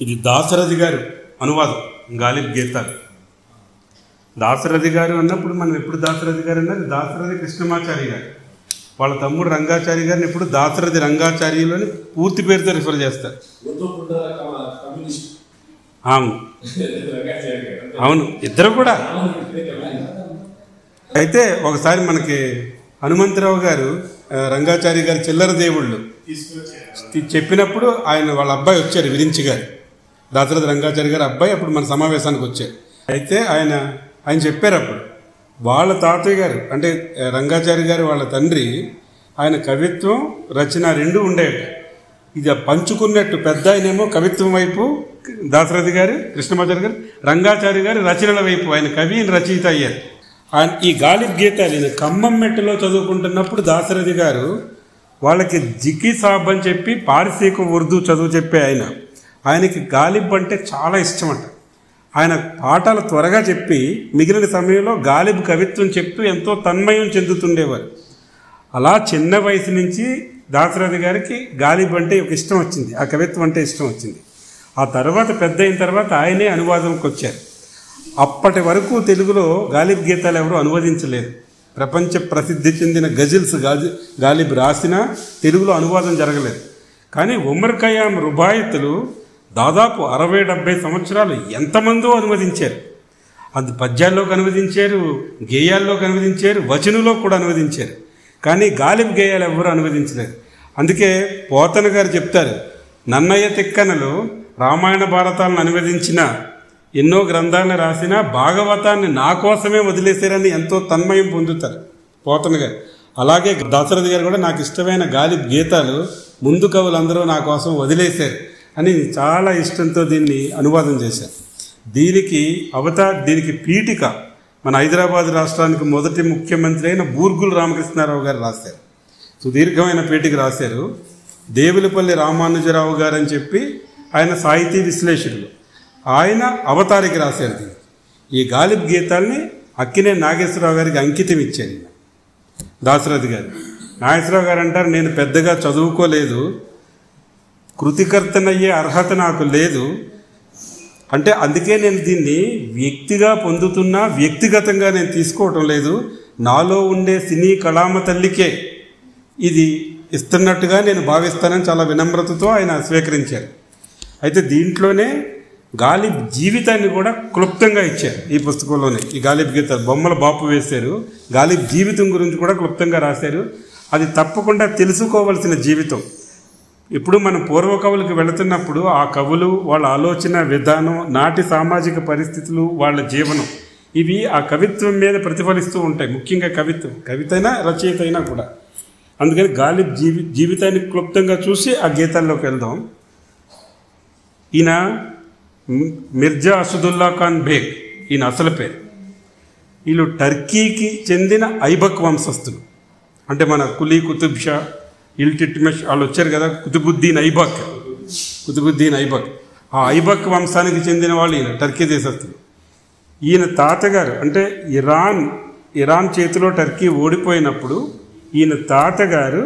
ఇది దాశరథి గారు అనువాదం గాలిబ్ గీతాలు. దాశరథి గారు అన్నప్పుడు మనం ఎప్పుడు దాశరథి గారు అన్నది దాశరథి కృష్ణమాచారి గారు. వాళ్ళ తమ్ముడు రంగాచారి గారిని ఎప్పుడు దాశరథి రంగాచార్యులని పూర్తి పేరుతో రిఫర్ చేస్తారు. అవును అవును, ఇద్దరు కూడా. అయితే ఒకసారి మనకి హనుమంతరావు గారు రంగాచారి గారి చిల్లర దేవుళ్ళు చెప్పినప్పుడు ఆయన వాళ్ళ అబ్బాయి వచ్చారు, విరించి గారు, దాశరథి రంగాచారి గారి అబ్బాయి. అప్పుడు మన సమావేశానికి వచ్చారు. అయితే ఆయన చెప్పారు అప్పుడు వాళ్ళ తాతయ్య గారు అంటే రంగాచారి గారు వాళ్ళ తండ్రి ఆయన కవిత్వం రచన రెండు ఉండేవి. ఇది పంచుకున్నట్టు పెద్ద ఆయనేమో కవిత్వం వైపు దాశరథి గారు, కృష్ణమాచారి గారు, రంగాచారి గారు రచనల వైపు ఆయన కవి రచయిత అయ్యారు. ఈ గాలిబ్ గీతాలు ఈయన ఖమ్మం మెట్టులో చదువుకుంటున్నప్పుడు దాశరథి గారు వాళ్ళకి జికి సాబ్ అని చెప్పి పారసీక ఉర్దూ చదువు చెప్పే ఆయనకి గాలిబ్ అంటే చాలా ఇష్టం అంట. ఆయన పాఠాలు త్వరగా చెప్పి మిగిలిన సమయంలో గాలిబ్ కవిత్వం చెప్తూ ఎంతో తన్మయం చెందుతుండేవారు. అలా చిన్న వయసు నుంచి దాశరథి గారికి గాలిబ్ అంటే ఒక ఇష్టం వచ్చింది, ఆ కవిత్వం అంటే ఇష్టం వచ్చింది. ఆ తర్వాత పెద్ద అయిన తర్వాత ఆయనే అనువాదంకి వచ్చారు. అప్పటి వరకు తెలుగులో గాలిబ్ గీతాలు ఎవరు అనువదించలేదు. ప్రపంచ ప్రసిద్ధి చెందిన గజిల్స్ గాలిబ్ రాసినా తెలుగులో అనువాదం జరగలేదు. కానీ ఉమర్ ఖయ్యాం రుబాయితులు దాదాపు 60-70 సంవత్సరాలు ఎంతమందో అనువదించారు. అది పద్యాల్లోకి అనువదించారు, గేయాల్లోకి అనువదించారు, వచనంలో కూడా అనువదించారు. కానీ గాలిబ్ గేయాలు ఎవరు అనువదించలేదు. అందుకే పోతన గారు చెప్తారు, నన్నయ్య తిక్కనలు రామాయణ భారతాలను అనువదించిన ఎన్నో గ్రంథాలను రాసిన భాగవతాన్ని నా కోసమే వదిలేశారని ఎంతో తన్మయం పొందుతారు పోతన గారు. అలాగే దాశరథి గారు కూడా నాకు ఇష్టమైన గాలిబ్ గీతాలు ముందు కవులందరూ నా కోసం వదిలేశారు అని చాలా ఇష్టంతో దీన్ని అనువాదం చేశారు. దీనికి పీఠిక మన హైదరాబాద్ రాష్ట్రానికి మొదటి ముఖ్యమంత్రి అయిన బూర్గుల రామకృష్ణారావు గారు రాశారు. సుదీర్ఘమైన పీఠిక రాశారు. దేవులపల్లి రామానుజరావు గారు అని చెప్పి ఆయన సాహితీ విశ్లేషకులు, ఆయన అవతారిక రాశారు. ఈ గాలిబ్ గీతాల్ని అక్కినే నాగేశ్వరరావు గారికి అంకితం ఇచ్చారు దాశరథి గారు. నాగేశ్వరరావు గారు అంటారు, నేను పెద్దగా చదువుకోలేదు, కృతికర్తనయ్యే అర్హత నాకు లేదు అంటే అందుకే నేను దీన్ని వ్యక్తిగా పొందుతున్నా, వ్యక్తిగతంగా నేను తీసుకోవటం లేదు, నాలో ఉండే సినీ కళామ తల్లికే ఇది ఇస్తున్నట్టుగా నేను భావిస్తానని చాలా వినమ్రతతో ఆయన స్వీకరించారు. అయితే దీంట్లోనే గాలిబ్ జీవితాన్ని కూడా క్లుప్తంగా ఇచ్చారు. ఈ పుస్తకంలోనే ఈ గాలిబ్ గీతాలు బొమ్మల బాపు వేశారు. గాలిబ్ జీవితం గురించి కూడా క్లుప్తంగా రాశారు. అది తప్పకుండా తెలుసుకోవలసిన జీవితం. ఇప్పుడు మనం పూర్వ కవులకు వెళుతున్నప్పుడు ఆ కవులు వాళ్ళ ఆలోచన విధానం, నాటి సామాజిక పరిస్థితులు, వాళ్ళ జీవనం, ఇవి ఆ కవిత్వం మీద ప్రతిఫలిస్తూ ఉంటాయి. ముఖ్యంగా కవిత అయినా రచయిత అయినా కూడా. అందుకని గాలిబ్ జీవితాన్ని క్లుప్తంగా చూసి ఆ గీతాల్లోకి వెళ్దాం. ఈయన మిర్జా అసదుల్లా ఖాన్ బేగ్, ఈయన అసలు పేరు. వీళ్ళు టర్కీకి చెందిన ఐబక్ వంశస్థులు. అంటే మన కులీ కుతుబ్ షా, ఇల్టిట్మిష్ వాళ్ళు వచ్చారు కదా, కుతుబుద్దీన్ ఐబక్, ఆ ఐబక్ వంశానికి చెందిన వాళ్ళు ఈయన టర్కీ దేశస్థులు. ఈయన తాతగారు అంటే ఇరాన్ చేతిలో టర్కీ ఓడిపోయినప్పుడు ఈయన తాతగారు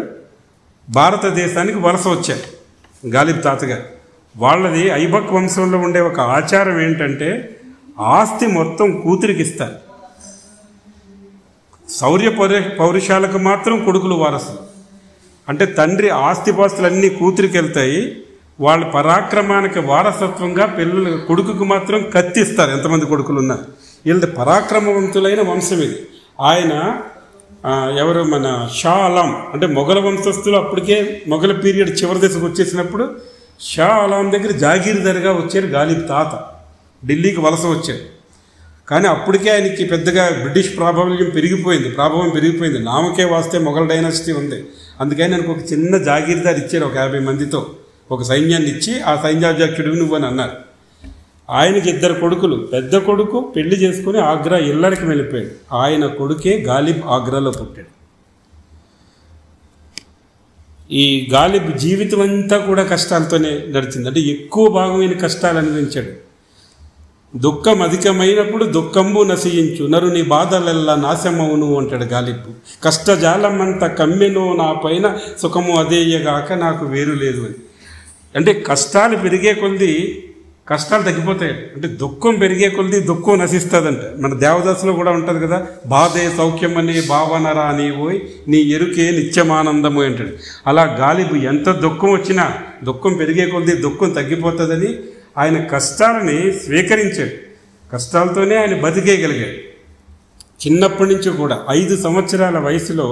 భారతదేశానికి వలస వచ్చారు. గాలిబ్ తాతగారు వాళ్ళది ఐబక్ వంశంలో ఉండే ఒక ఆచారం ఏంటంటే ఆస్తి మొత్తం కూతురికి ఇస్తారు, శౌర్య పౌరుషాలకు మాత్రం కొడుకులు వారసులు. అంటే తండ్రి ఆస్తిపాస్తులన్నీ కూతురికి వెళ్తాయి, వాళ్ళ పరాక్రమానికి వారసత్వంగా కొడుకుకు మాత్రం కత్తిస్తారు. ఎంతమంది కొడుకులు ఉన్నారు, వీళ్ళది పరాక్రమవంతులైన వంశం ఇది. ఆయన ఎవరు మన షా ఆలం అంటే మొఘల వంశస్థులు. అప్పటికే మొఘల పీరియడ్ చివరి దశకు వచ్చేసినప్పుడు షా ఆలం దగ్గర జాగీర్దారిగా వచ్చారు గాలిబ్ తాత. ఢిల్లీకి వలస వచ్చారు. కానీ అప్పటికే ఆయనకి పెద్దగా బ్రిటిష్ ప్రభావం పెరిగిపోయింది. నామకే వాస్తే మొఘల్ డైనాసిటీ ఉంది. అందుకని ఆయనకు ఒక చిన్న జాగీర్దార్ ఇచ్చారు, ఒక 50 మందితో ఒక సైన్యాన్ని ఇచ్చి, ఆ సైన్యాధ్యక్షుడు నువ్వు అని అన్నారు. ఆయనకి 2 కొడుకులు. పెద్ద కొడుకు పెళ్లి చేసుకుని ఆగ్రా ఇళ్ళకి వెళ్ళిపోయాడు. ఆయన కొడుకే గాలిబ్ ఆగ్రాలో పుట్టాడు. ఈ గాలిబ్ జీవితం అంతా కూడా కష్టాలతోనే నడిచింది. అంటే ఎక్కువ భాగమైన కష్టాలు అనుభవించాడు. దుఃఖం అధికమైనప్పుడు దుఃఖంబు నశయించు, నరుని బాధలల్లా నాశమవును అంటాడు గాలిబ్. కష్టజాలమంత కమ్మెనో నా పైన, సుఖము అదేయగాక నాకు వేరు లేదు అని. అంటే కష్టాలు పెరిగే కొద్దీ కష్టాలు తగ్గిపోతాయి. అంటే దుఃఖం పెరిగే కొద్ది దుఃఖం నశిస్తుందంట. మన దేవదాసులో కూడా ఉంటుంది కదా, బాధే సౌఖ్యమని భావనరా నీవోయ్ నీ ఎరుకే నిత్యమానందము అంటాడు. అలా గాలిబు ఎంత దుఃఖం వచ్చినా దుఃఖం పెరిగే కొద్ది దుఃఖం తగ్గిపోతుందని ఆయన కష్టాలని స్వీకరించాడు. కష్టాలతోనే ఆయన బతికేయగలిగాడు. చిన్నప్పటి నుంచి కూడా 5 సంవత్సరాల వయసులో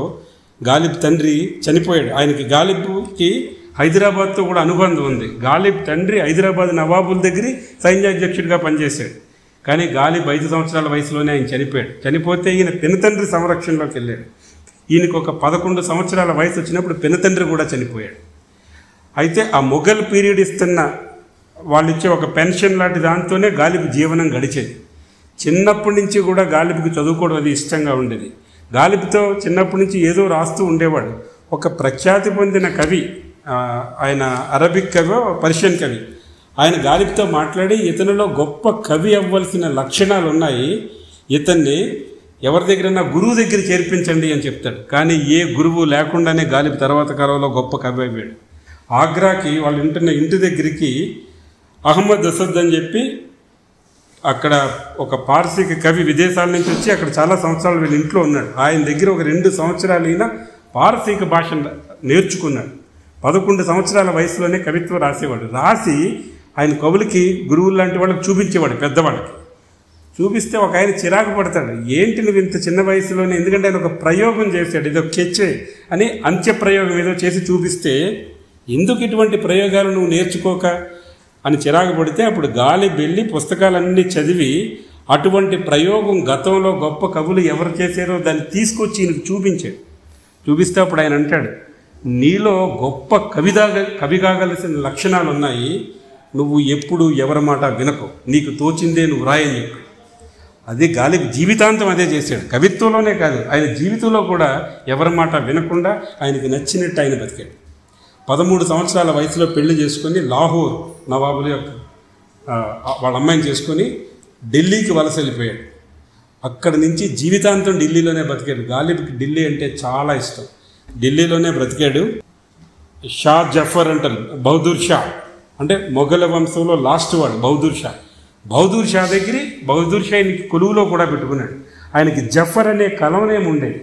గాలిబ్ తండ్రి చనిపోయాడు. ఆయనకి గాలిబ్కి హైదరాబాద్తో కూడా అనుబంధం ఉంది. గాలిబ్ తండ్రి హైదరాబాద్ నవాబుల దగ్గర సైన్యాధ్యక్షుడిగా పనిచేశాడు. కానీ గాలిబ్ 5 సంవత్సరాల వయసులోనే ఆయన చనిపోయాడు. చనిపోతే ఈయన పినతండ్రి సంరక్షణలోకి వెళ్ళాడు. ఈయనకు ఒక 11 సంవత్సరాల వయసు వచ్చినప్పుడు పినతండ్రి కూడా చనిపోయాడు. అయితే ఆ మొఘల్ పీరియడ్ ఇస్తున్న వాళ్ళు ఇచ్చే ఒక పెన్షన్ లాంటి దాంతోనే గాలిబ్ జీవనం గడిచేది. చిన్నప్పటి నుంచి కూడా గాలిబ్కి చదువుకోవడం అది ఇష్టంగా ఉండేది. గాలిబ్తో చిన్నప్పటి నుంచి ఏదో రాస్తూ ఉండేవాడు. ఒక ప్రఖ్యాతి పొందిన కవి, ఆయన అరబిక్ కవి, పర్షియన్ కవి, ఆయన గాలిబ్తో మాట్లాడి ఇతనిలో గొప్ప కవి అవ్వాల్సిన లక్షణాలు ఉన్నాయి, ఇతన్ని ఎవరి దగ్గరైనా గురువు దగ్గర చేర్పించండి అని చెప్తాడు. కానీ ఏ గురువు లేకుండానే గాలిబ్ తర్వాత కాలంలో గొప్ప కవి అయ్యాడు. ఆగ్రాకి వాళ్ళు ఉంటున్న ఇంటి దగ్గరికి అహ్మద్ అసద్ అని చెప్పి అక్కడ ఒక పార్సీకి కవి విదేశాల నుంచి వచ్చి అక్కడ చాలా సంవత్సరాలు వీళ్ళ ఇంట్లో ఉన్నాడు. ఆయన దగ్గర ఒక 2 సంవత్సరాలు అయినా పార్సీక భాష నేర్చుకున్నాడు. 11 సంవత్సరాల వయసులోనే కవిత్వం రాసేవాడు. రాసి ఆయన కవులకి గురువులు లాంటి వాళ్ళకి చూపించేవాడు. పెద్దవాళ్ళకి చూపిస్తే ఒక ఆయన చిరాకు పడతాడు, ఏంటి నువ్వు ఇంత చిన్న వయసులోనే, ఎందుకంటే ఆయన ఒక ప్రయోగం చేశాడు, ఇదో కెచ్చే అని అంత్య ప్రయోగం ఏదో చేసి చూపిస్తే, ఎందుకు ఇటువంటి ప్రయోగాలు నువ్వు నేర్చుకోక అని చిరాకు పడితే అప్పుడు గాలిబ్ వెళ్ళి పుస్తకాలన్నీ చదివి అటువంటి ప్రయోగం గతంలో గొప్ప కవులు ఎవరు చేశారో దాన్ని తీసుకొచ్చి ఈయనకు చూపించాడు. చూపిస్తే అప్పుడు ఆయన అంటాడు, నీలో గొప్ప కవి కాగలసిన లక్షణాలు ఉన్నాయి, నువ్వు ఎప్పుడు ఎవరి మాట వినకు, నీకు తోచిందే నువ్వు రాయని చెప్పి. అది గాలిబ్ జీవితాంతం అదే చేశాడు. కవిత్వంలోనే కాదు, ఆయన జీవితంలో కూడా ఎవరి మాట వినకుండా ఆయనకి నచ్చినట్టు ఆయన బతికాడు. 13 సంవత్సరాల వయసులో పెళ్లి చేసుకొని లాహోర్ నవాబుల యొక్క వాళ్ళ అమ్మాయిని చేసుకొని ఢిల్లీకి వలస వెళ్ళిపోయాడు. అక్కడి నుంచి జీవితాంతం ఢిల్లీలోనే బతికాడు. గాలిబ్కి ఢిల్లీ అంటే చాలా ఇష్టం. ఢిల్లీలోనే బ్రతికాడు. షా జఫర్ అంటారు, బహదూర్ షా అంటే మొఘల వంశంలో లాస్ట్ వాడు బహదూర్ షా. బహదూర్ షా దగ్గర బహదూర్ షా ఆయనకి కొలువులో కూడా పెట్టుకున్నాడు. ఆయనకి జఫర్ అనే కలవనేమి ఉండేది,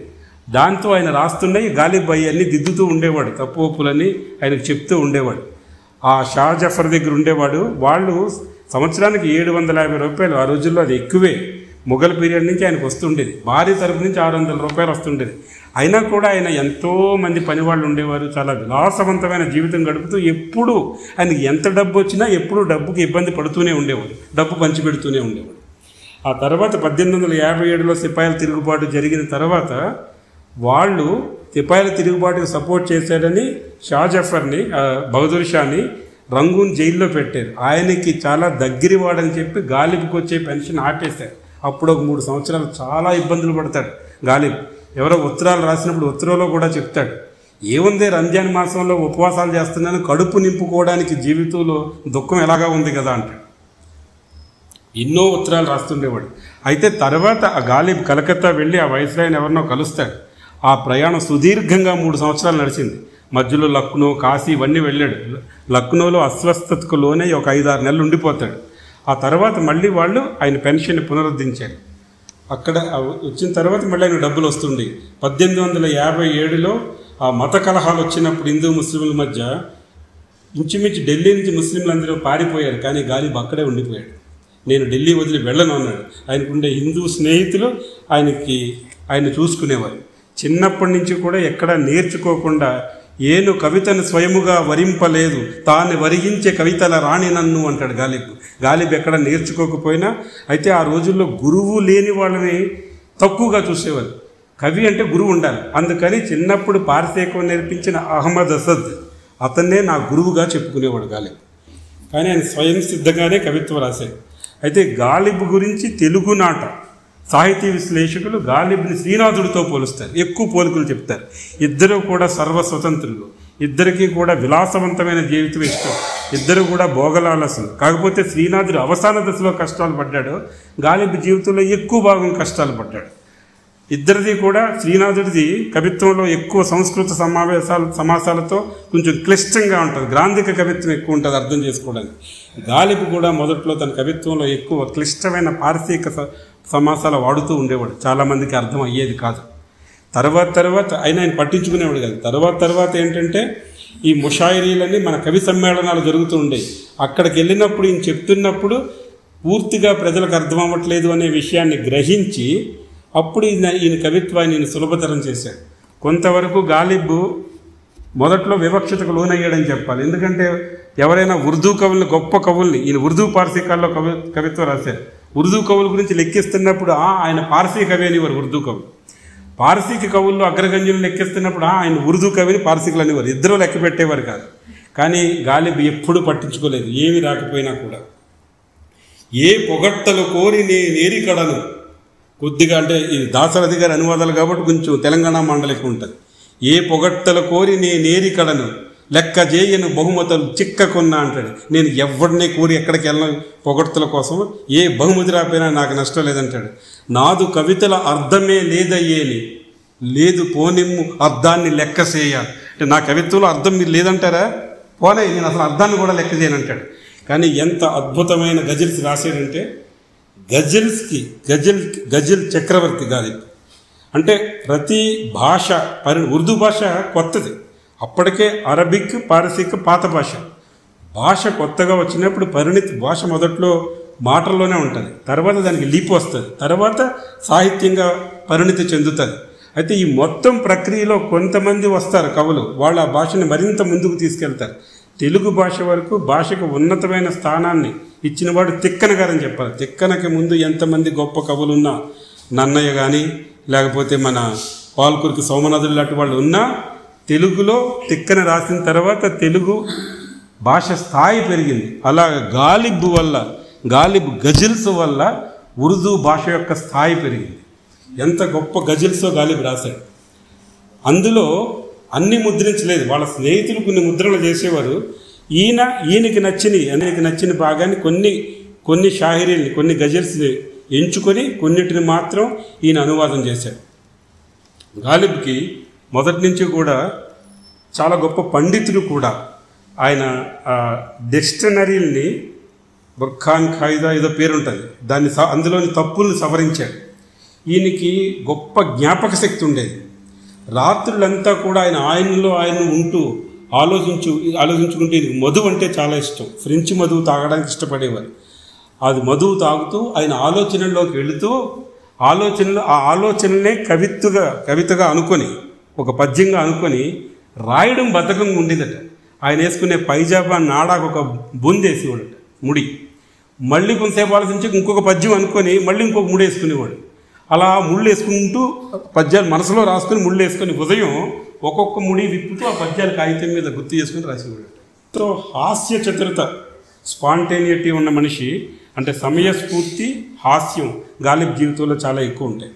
దాంతో ఆయన రాస్తున్నాయి గాలిబ్ అన్నీ దిద్దుతూ ఉండేవాడు, తప్పు ఒప్పులని ఆయనకు చెప్తూ ఉండేవాడు. ఆ షా జఫర్ దగ్గర ఉండేవాడు. వాళ్ళు సంవత్సరానికి 750 రూపాయలు, ఆ రోజుల్లో అది ఎక్కువే, మొఘల్ పీరియడ్ నుంచి ఆయనకు వస్తుండేది. భార్య తరపు నుంచి 600 రూపాయలు వస్తుండేది. అయినా కూడా ఆయన ఎంతోమంది పనివాళ్ళు ఉండేవారు. చాలా విలాసవంతమైన జీవితం గడుపుతూ ఎప్పుడు ఆయనకి ఎంత డబ్బు వచ్చినా ఎప్పుడూ డబ్బుకి ఇబ్బంది పడుతూనే ఉండేవాడు, డబ్బు పంచిపెడుతూనే ఉండేవాడు. ఆ తర్వాత 1857లో సిపాయిల తిరుగుబాటు జరిగిన తర్వాత వాళ్ళు సిపాయిల తిరుగుబాటుకు సపోర్ట్ చేశాడని షా జఫర్ని, బహదూర్ షాని రంగూన్ జైల్లో పెట్టారు. ఆయనకి చాలా దగ్గరి వాడని చెప్పి గాలిబ్కి వచ్చే పెన్షన్ ఆపేశారు. అప్పుడు ఒక 3 సంవత్సరాలు చాలా ఇబ్బందులు పడతాడు గాలిబ్. ఎవరో ఉత్తరాలు రాసినప్పుడు ఉత్తరంలో కూడా చెప్తాడు, ఏముంది రంజాన్ మాసంలో ఉపవాసాలు చేస్తున్నాను, కడుపు నింపుకోవడానికి జీవితంలో దుఃఖం ఎలాగా ఉంది కదా అంటాడు. ఎన్నో ఉత్తరాలు రాస్తుండేవాడు. అయితే తర్వాత ఆ గాలిబ్ కలకత్తా వెళ్ళి ఆ వయసులో ఆయన ఎవరినో కలుస్తాడు. ఆ ప్రయాణం సుదీర్ఘంగా 3 సంవత్సరాలు నడిచింది. మధ్యలో లక్నో, కాశీ ఇవన్నీ వెళ్ళాడు. లక్నోలో అస్వస్థతకు లోనే ఒక 5-6 నెలలు ఉండిపోతాడు. ఆ తర్వాత మళ్ళీ వాళ్ళు ఆయన పెన్షన్ పునరుద్ధరించారు. అక్కడ వచ్చిన తర్వాత మళ్ళీ ఆయన డబ్బులు వస్తుండే. 1857లో ఆ మత కలహాలు వచ్చినప్పుడు హిందూ ముస్లింల మధ్య ఇంచుమించు ఢిల్లీ నుంచి ముస్లింలందరూ పారిపోయారు. కానీ గాలిబ్ అక్కడే ఉండిపోయాడు. నేను ఢిల్లీ వదిలి వెళ్ళను అన్నాడు. ఆయనకుండే హిందూ స్నేహితులు ఆయన చూసుకునేవారు. చిన్నప్పటి నుంచి కూడా ఎక్కడా నేర్చుకోకుండా, ఏను కవితను స్వయముగా వరింపలేదు, తాను వరించే కవితల రాణి నన్ను అంటాడు గాలిబ్. గాలిబ్ ఎక్కడ నేర్చుకోకపోయినా, అయితే ఆ రోజుల్లో గురువు లేని వాళ్ళని తక్కువగా చూసేవారు. కవి అంటే గురువు ఉండాలి. అందుకని చిన్నప్పుడు పార్సీకం నేర్పించిన అహ్మద్ అసద్ అతన్నే నా గురువుగా చెప్పుకునేవాడు గాలిబ్. కానీ ఆయన స్వయం సిద్ధంగానే కవిత్వం రాశాడు. అయితే గాలిబ్ గురించి తెలుగునాట సాహితీ విశ్లేషకులు గాలిబ్ని శ్రీనాథుడితో పోలుస్తారు, ఎక్కువ పోలికలు చెప్తారు. ఇద్దరు కూడా సర్వస్వతంత్రులు, ఇద్దరికీ కూడా విలాసవంతమైన జీవితం ఇష్టం, ఇద్దరు కూడా భోగలాలసులు. కాకపోతే శ్రీనాథుడు అవసాన దశలో కష్టాలు పడ్డాడు, గాలిబ్ జీవితంలో ఎక్కువ భాగం కష్టాలు పడ్డాడు. ఇద్దరిది కూడా శ్రీనాథుడిది కవిత్వంలో ఎక్కువ సంస్కృత సమాసాలతో కొంచెం క్లిష్టంగా ఉంటుంది, గ్రాంధిక కవిత్వం ఎక్కువ ఉంటుంది అర్థం చేసుకోవడానికి. గాలిబ్ కూడా మొదట్లో తన కవిత్వంలో ఎక్కువ క్లిష్టమైన పారసీక సమాసాలు వాడుతూ ఉండేవాడు, చాలామందికి అర్థం అయ్యేది కాదు. తర్వాత ఆయన పట్టించుకునేవాడు కాదు. తర్వాత ఏంటంటే ఈ ముషాయిరీలని మన కవి సమ్మేళనాలు జరుగుతూ ఉండేవి. అక్కడికి వెళ్ళినప్పుడు ఈయన చెప్తున్నప్పుడు పూర్తిగా ప్రజలకు అర్థం అవ్వట్లేదు అనే విషయాన్ని గ్రహించి అప్పుడు ఈయన కవిత్వాన్ని సులభతరం చేశాడు. కొంతవరకు గాలిబ్ మొదట్లో వివక్షతకు లోనయ్యాడని చెప్పాలి. ఎందుకంటే ఎవరైనా ఉర్దూ కవుల్ని, గొప్ప కవుల్ని, ఈయన ఉర్దూ పార్సీకాల్లో కవిత్వం రాశారు. ఉర్దూ కవుల గురించి లెక్కిస్తున్నప్పుడు ఆయన పార్సీ కవి అనేవారు ఉర్దూ కవులు. పార్సీకి కవుల్లో అగ్రగణ్యులు లెక్కిస్తున్నప్పుడు ఆయన ఉర్దూ కవిని పార్సీకులు అనేవారు. ఇద్దరు లెక్క పెట్టేవారు కాదు. కానీ గాలిబ్ ఎప్పుడు పట్టించుకోలేదు, ఏమి రాకపోయినా కూడా. ఏ పొగట్టలు కోరి నేరి కడను, కొద్దిగా అంటే ఇది దాశరథి గారి అనువాదాలు కాబట్టి కొంచెం తెలంగాణ మండలికి ఉంటుంది. ఏ పొగట్టలు కోరి నేరి కడను, లెక్క చేయను బహుమతులు చిక్కకున్నా అంటాడు. నేను ఎవరినే కోరి ఎక్కడికి వెళ్ళను పొగడ్తల కోసం, ఏ బహుమతి రాపోయినా నాకు నష్టం లేదంటాడు. నాదు కవితల అర్థమే లేదయ్యేని, లేదు పోనిమ్ము అర్థాన్ని లెక్క చేయ. అంటే నా కవిత్వంలో అర్థం మీరు లేదంటారా, పోనే నేను అసలు అర్థాన్ని కూడా లెక్క చేయనంటాడు. కానీ ఎంత అద్భుతమైన గజల్స్ రాశాడంటే, గజల్స్కి గజల్ చక్రవర్తి గాలిబ్. అంటే ప్రతి భాష ఉర్దూ భాష కొత్తది, అప్పటికే అరబిక్ పారసీక్ పాత భాష కొత్తగా వచ్చినప్పుడు పరిణితి భాష మొదట్లో మాటల్లోనే ఉంటుంది, తర్వాత దానికి లీపు వస్తుంది, తర్వాత సాహిత్యంగా పరిణితి చెందుతుంది. అయితే ఈ మొత్తం ప్రక్రియలో కొంతమంది వస్తారు కవులు, వాళ్ళు ఆ భాషని మరింత ముందుకు తీసుకెళ్తారు. తెలుగు భాష వరకు భాషకు ఉన్నతమైన స్థానాన్ని ఇచ్చినవాడు తిక్కన గారని చెప్పాలి. తిక్కనకి ముందు ఎంతమంది గొప్ప కవులున్నా, నన్నయ్య కానీ లేకపోతే మన పాల్కురికి సోమనాథుడు లాంటి వాళ్ళు ఉన్నా, తెలుగులో తిక్కన రాసిన తర్వాత తెలుగు భాష స్థాయి పెరిగింది. అలా గాలిబ్ గజల్స్ వల్ల ఉర్దూ భాష యొక్క స్థాయి పెరిగింది. ఎంత గొప్ప గజల్సో గాలిబ్ రాశాడు. అందులో అన్ని ముద్రించలేదు, వాళ్ళ స్నేహితులు కొన్ని ముద్రలు చేసేవారు. ఈయనకి నచ్చిన భాగాన్ని కొన్ని షాహిరీల్ని, కొన్ని గజల్స్ని ఎంచుకొని కొన్నిటిని మాత్రం ఈయన అనువాదం చేశాడు. గాలిబ్కి మొదటి నుంచి కూడా చాలా గొప్ప పండితుడు కూడా. ఆయన డిక్షనరీల్ని, బుర్ఖాన్ ఖాయిదా ఏదో పేరుంటుంది, అందులోని తప్పుల్ని సవరించాడు. ఈయనకి గొప్ప జ్ఞాపక శక్తి ఉండేది. రాత్రులంతా కూడా ఆయన ఉంటూ ఆలోచించుకుంటూ ఈయనకి మధువు అంటే చాలా ఇష్టం. ఫ్రెంచ్ మధువు తాగడానికి ఇష్టపడేవారు. అది మధువు తాగుతూ ఆయన ఆలోచనల్లోకి వెళుతూ ఆ ఆలోచనలనే కవితగా అనుకొని, ఒక పద్యంగా అనుకొని రాయడం బద్ధకంగా ఉండేదట. ఆయన వేసుకునే పైజాబా నాడాకు ఒక బొందేసేవాడట ముడి, మళ్ళీ కొంతసేపు ఆలోచించి ఇంకొక పద్యం అనుకొని మళ్ళీ ఇంకొక ముడి వేసుకునేవాడు. అలా ముళ్ళు వేసుకుంటూ పద్యాలు మనసులో రాసుకొని ముళ్ళు వేసుకొని ఉదయం ఒక్కొక్క ముడి విప్పుతూ ఆ పద్యాలు కాగితం మీద గుర్తు చేసుకుని రాసేవాడు. సో హాస్య చతురత, స్పాంటేనిటీ ఉన్న మనిషి, అంటే సమయస్ఫూర్తి, హాస్యం గాలిబ్ జీవితంలో చాలా ఎక్కువ ఉంటాయి.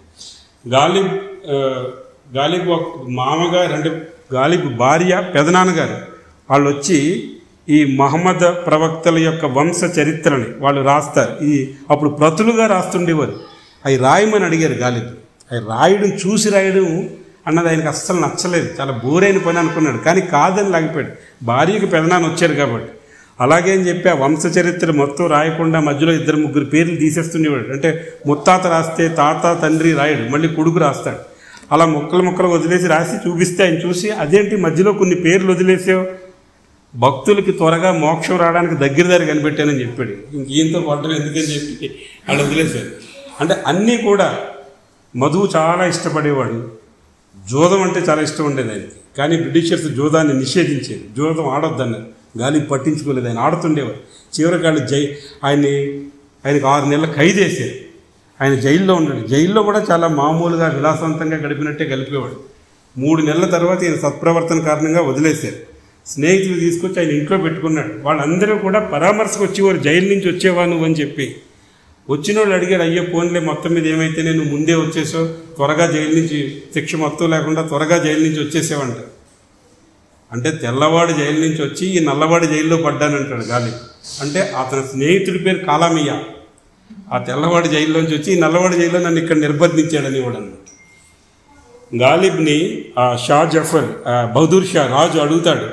గాలిబ్ మామగారు అంటే గాలిబ్ భార్య పెదనాన్నగారు వాళ్ళు వచ్చి ఈ మహమ్మద్ ప్రవక్తల యొక్క వంశ చరిత్రని వాళ్ళు రాస్తారు. అప్పుడు ప్రతులుగా రాస్తుండేవారు. అవి రాయమని అడిగారు గాలిబ్. అవి చూసి రాయడం అన్నది ఆయనకు అస్సలు నచ్చలేదు, చాలా బోరైన పని అనుకున్నాడు. కానీ కాదని లాగిపోయాడు, భార్యకు పెదనాన్న వచ్చారు కాబట్టి. అలాగే అని చెప్పి ఆ వంశ చరిత్ర మొత్తం రాయకుండా మధ్యలో 2-3 పేర్లు తీసేస్తుండేవాడు. అంటే ముత్తాత రాస్తే తాత తండ్రి రాయడు, మళ్ళీ కొడుకు రాస్తాడు. అలా ముక్కలు వదిలేసి రాసి చూపిస్తే ఆయన చూసి, అదేంటి మధ్యలో కొన్ని పేర్లు వదిలేసావు, భక్తులకి త్వరగా మోక్షం రావడానికి దగ్గర కనిపెట్టానని చెప్పాడు. ఈయనతో పడ్డం ఎందుకని చెప్పి వాళ్ళు వదిలేశారు. అంటే అన్నీ కూడా మధువు చాలా ఇష్టపడేవాడు. జోదం అంటే చాలా ఇష్టం ఉండేది ఆయనకి. కానీ బ్రిటిషర్స్ జోదాన్ని నిషేధించేది, జోదం ఆడొద్దన్నారు. గాలిబ్ పట్టించుకోలేదు, ఆయన ఆడుతుండేవారు. చివరికి వాళ్ళు ఆయనకు 6 నెలల ఖైదు వేసారు. ఆయన జైల్లో ఉన్నాడు. జైల్లో కూడా చాలా మామూలుగా విలాసవంతంగా గడిపినట్టే గడిపేవాడు. 3 నెలల తర్వాత ఈయన సత్ప్రవర్తన కారణంగా వదిలేశారు. స్నేహితులు తీసుకొచ్చి ఆయన ఇంట్లో పెట్టుకున్నాడు. వాళ్ళందరూ కూడా పరామర్శకు వచ్చేవారు, జైలు నుంచి వచ్చేవా నువ్వు అని చెప్పి. వచ్చిన వాళ్ళు అడిగారు, అయ్యో పోన్లే మొత్తం మీద ఏమైతే నేను ముందే వచ్చేసావు, త్వరగా జైలు నుంచి శిక్ష మొత్తం లేకుండా త్వరగా జైలు నుంచి వచ్చేసావంట. అంటే తెల్లవాడు జైలు నుంచి వచ్చి ఈ నల్లవాడి జైల్లో పడ్డానంటాడు గాలిబ్. అంటే అతని స్నేహితుడి పేరు కాలామియా. ఆ తెల్లవాడి జైల్లోంచి వచ్చి ఈ నల్లవాడి జైల్లో నన్ను ఇక్కడ నిర్బంధించాడని వాడు అన్నమాట. గాలిబ్ని ఆ షా జఫర్ బహదూర్ షా రాజు అడుగుతాడు,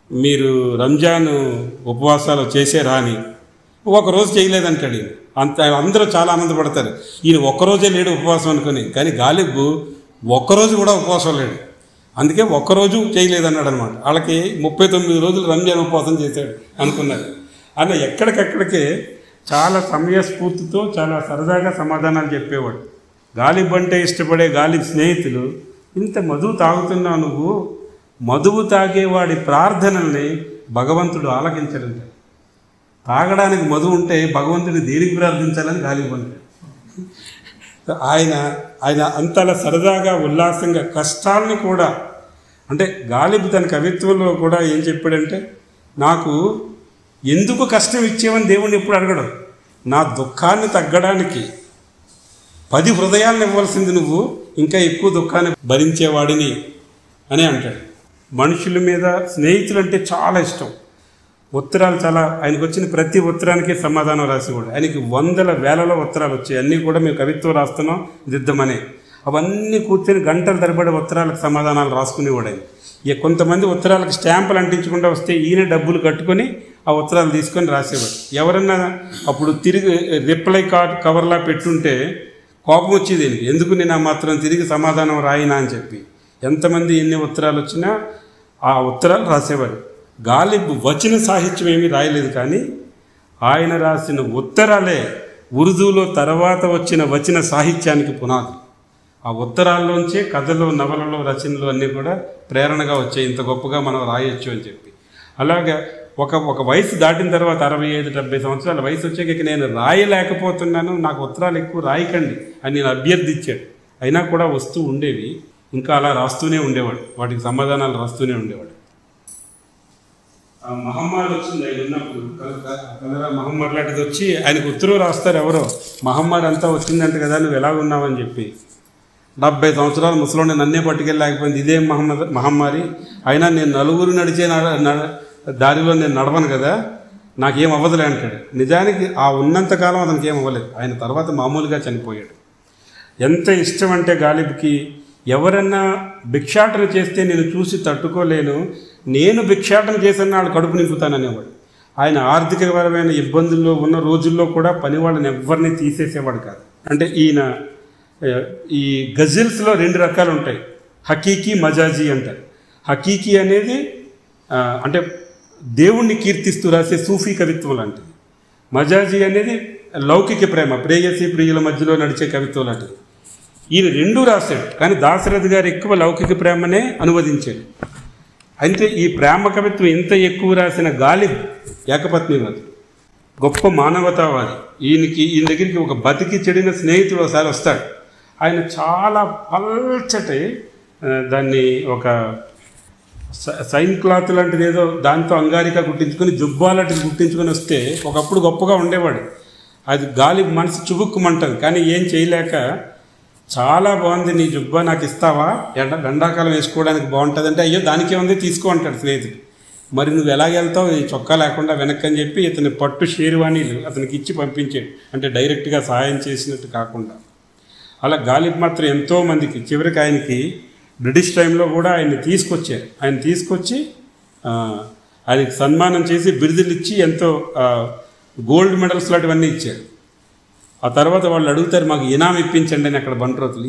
మీరు రంజాన్ ఉపవాసాలు చేసేరా అని. ఒకరోజు చేయలేదంటాడు ఈయన. అందరూ చాలా ఆనందపడతారు, ఈయన ఒక్కరోజే లేడు ఉపవాసం అనుకుని. కానీ గాలిబ్ ఒక్కరోజు కూడా ఉపవాసం లేడు, అందుకే ఒక్కరోజు చేయలేదన్నాడు అనమాట. వాళ్ళకి 39 రోజులు రంజాన్ ఉపవాసం చేశాడు అనుకున్నారు. అలా ఎక్కడికక్కడికే చాలా సమయస్ఫూర్తితో చాలా సరదాగా సమాధానాలు చెప్పేవాడు. గాలిబ్ అంటే ఇష్టపడే గాలిబ్ స్నేహితులు, ఇంత మధువు తాగుతున్నావు నువ్వు, మధువు తాగేవాడి ప్రార్థనల్ని భగవంతుడు ఆలకించడంట. తాగడానికి మధు ఉంటే భగవంతుడిని దేనికి ప్రార్థించాలని గాలిబ్ అంటాడు. ఆయన అంతలా సరదాగా ఉల్లాసంగా కష్టాలను కూడా, అంటే గాలిబ్ తన కవిత్వంలో కూడా ఏం చెప్పాడంటే, నాకు ఎందుకు కష్టం ఇచ్చేవని దేవుణ్ణి ఎప్పుడు అడగడం, నా దుఃఖాన్ని తగ్గడానికి 10 హృదయాలను ఇవ్వాల్సింది నువ్వు, ఇంకా ఎక్కువ దుఃఖాన్ని భరించేవాడిని అని అంటాడు. మనుషుల మీద స్నేహితులు అంటే చాలా ఇష్టం. ఉత్తరాలు చాలా, ఆయనకు వచ్చిన ప్రతి ఉత్తరానికి సమాధానం రాసేవాడు. ఆయనకి 100 వేలలో ఉత్తరాలు వచ్చాయి. అన్నీ కూడా మేము కవిత్వం రాస్తున్నాం దిద్దమనే, అవన్నీ కూర్చొని గంటల తరబడి ఉత్తరాలకు సమాధానాలు రాసుకునేవాడు ఆయన. ఇక కొంతమంది ఉత్తరాలకు స్టాంపులు అంటించకుండా వస్తే ఈయన డబ్బులు కట్టుకొని ఆ ఉత్తరాలు తీసుకొని రాసేవాడు. ఎవరన్నా అప్పుడు తిరిగి రిప్లై కవర్లా పెట్టుంటే కోపం వచ్చేది దీనికి, ఎందుకు నేను ఆ మాత్రం తిరిగి సమాధానం రాయినా అని చెప్పి. ఎంతమంది ఎన్ని ఉత్తరాలు వచ్చినా ఆ ఉత్తరాలు రాసేవారు. గాలిబ్ వచన సాహిత్యం ఏమీ రాయలేదు, కానీ ఆయన రాసిన ఉత్తరాలే ఉర్దూలో తర్వాత వచ్చిన వచన సాహిత్యానికి పునాది. ఆ ఉత్తరాల్లోంచే కథలు, నవలలు, రచనలు అన్నీ కూడా ప్రేరణగా వచ్చాయి, ఇంత గొప్పగా మనం రాయొచ్చు అని చెప్పి. అలాగే ఒక వయసు దాటిన తర్వాత 65-70 సంవత్సరాల వయసు వచ్చాక నేను రాయలేకపోతున్నాను, నాకు ఉత్తరాలు ఎక్కువ రాయకండి అని నేను అభ్యర్థించాడు. అయినా కూడా వస్తూ ఉండేవి, ఇంకా అలా రాస్తూనే ఉండేవాడు, వాటికి సమాధానాలు రాస్తూనే ఉండేవాడు. ఆ మహమ్మారి వచ్చింది ఆయన ఉన్నప్పుడు, కలరా మహమ్మారి లాంటిది వచ్చి ఆయనకు ఉత్తరం రాస్తారు ఎవరో, మహమ్మారి అంతా వచ్చిందంట కదా, నువ్వు ఎలా ఉన్నావని చెప్పి. 70 సంవత్సరాలు ముసలోని నన్నే పట్టుకెళ్ళలేకపోయింది, ఇదేం మహమ్మారి, అయినా నేను నలుగురు నడిచే దారిలో నేను నడవను కదా, నాకేం అవ్వదులే అంటాడు. నిజానికి ఆ ఉన్నంతకాలం అతనికి ఏం అవ్వలేదు, ఆయన తర్వాత మామూలుగా చనిపోయాడు. ఎంత ఇష్టం అంటే గాలిబ్కి, ఎవరన్నా భిక్షాటన చేస్తే నేను చూసి తట్టుకోలేను, నేను భిక్షాటన చేసిన వాళ్ళు కడుపు నింపుతాననేవాడు. ఆయన ఆర్థికపరమైన ఇబ్బందుల్లో ఉన్న రోజుల్లో కూడా పని వాళ్ళని ఎవరిని తీసేసేవాడు కాదు. అంటే ఈయన ఈ గజిల్స్లో 2 రకాలు ఉంటాయి, హకీకీ, మజాజీ అంటారు. హకీకీ అనేది అంటే దేవుణ్ణి కీర్తిస్తూ రాసే సూఫీ కవిత్వం లాంటిది. మజాజీ అనేది లౌకిక ప్రేమ, ప్రేయసి ప్రియుల మధ్యలో నడిచే కవిత్వం లాంటిది. ఈయన 2 రాశాడు, కానీ దాశరథి గారు ఎక్కువ లౌకిక ప్రేమనే అనువదించాడు. అంటే ఈ ప్రేమ కవిత్వం ఇంత ఎక్కువ రాసిన గాలిబ్ ఏకపత్నివాది, గొప్ప మానవతావాది. ఈయన దగ్గరికి ఒక బతికి చెడిన స్నేహితుడు ఒకసారి వస్తాడు. ఆయన చాలా పల్చటి దాన్ని ఒక సైన్ క్లాత్ లాంటిది ఏదో దాంతో అంగారిక కుట్టించుకొని, జుబ్బా లాంటిది కుట్టించుకొని వస్తే ఒకప్పుడు గొప్పగా ఉండేవాడు. అది గాలిబ్ మనసు చుబుక్కుమంటుంది, కానీ ఏం చేయలేక, చాలా బాగుంది నీ జుబ్బా, నాకు ఇస్తావా, ఎండాకాలం వేసుకోవడానికి బాగుంటుంది అంటే, అయ్యో దానికే ఉంది తీసుకో అంటాడు స్నేహితుడు. మరి నువ్వు ఎలాగెళ్తావు ఈ చొక్కా లేకుండా వెనక్కి అని చెప్పి ఇతని పట్టు షేర్వాణీలు అతనికి ఇచ్చి పంపించాడు, అంటే డైరెక్ట్గా సహాయం చేసినట్టు కాకుండా. అలా గాలిబ్ మాత్రం ఎంతోమందికి, చివరికి ఆయనకి బ్రిటిష్ టైంలో కూడా ఆయన్ని తీసుకొచ్చారు. ఆయన తీసుకొచ్చి ఆయనకి సన్మానం చేసి బిరుదులు ఇచ్చి ఎంతో గోల్డ్ మెడల్స్ లాంటివన్నీ ఇచ్చారు. ఆ తర్వాత వాళ్ళు అడుగుతారు, మాకు ఇనాం ఇప్పించండి అని అక్కడ బంట్రోతులు.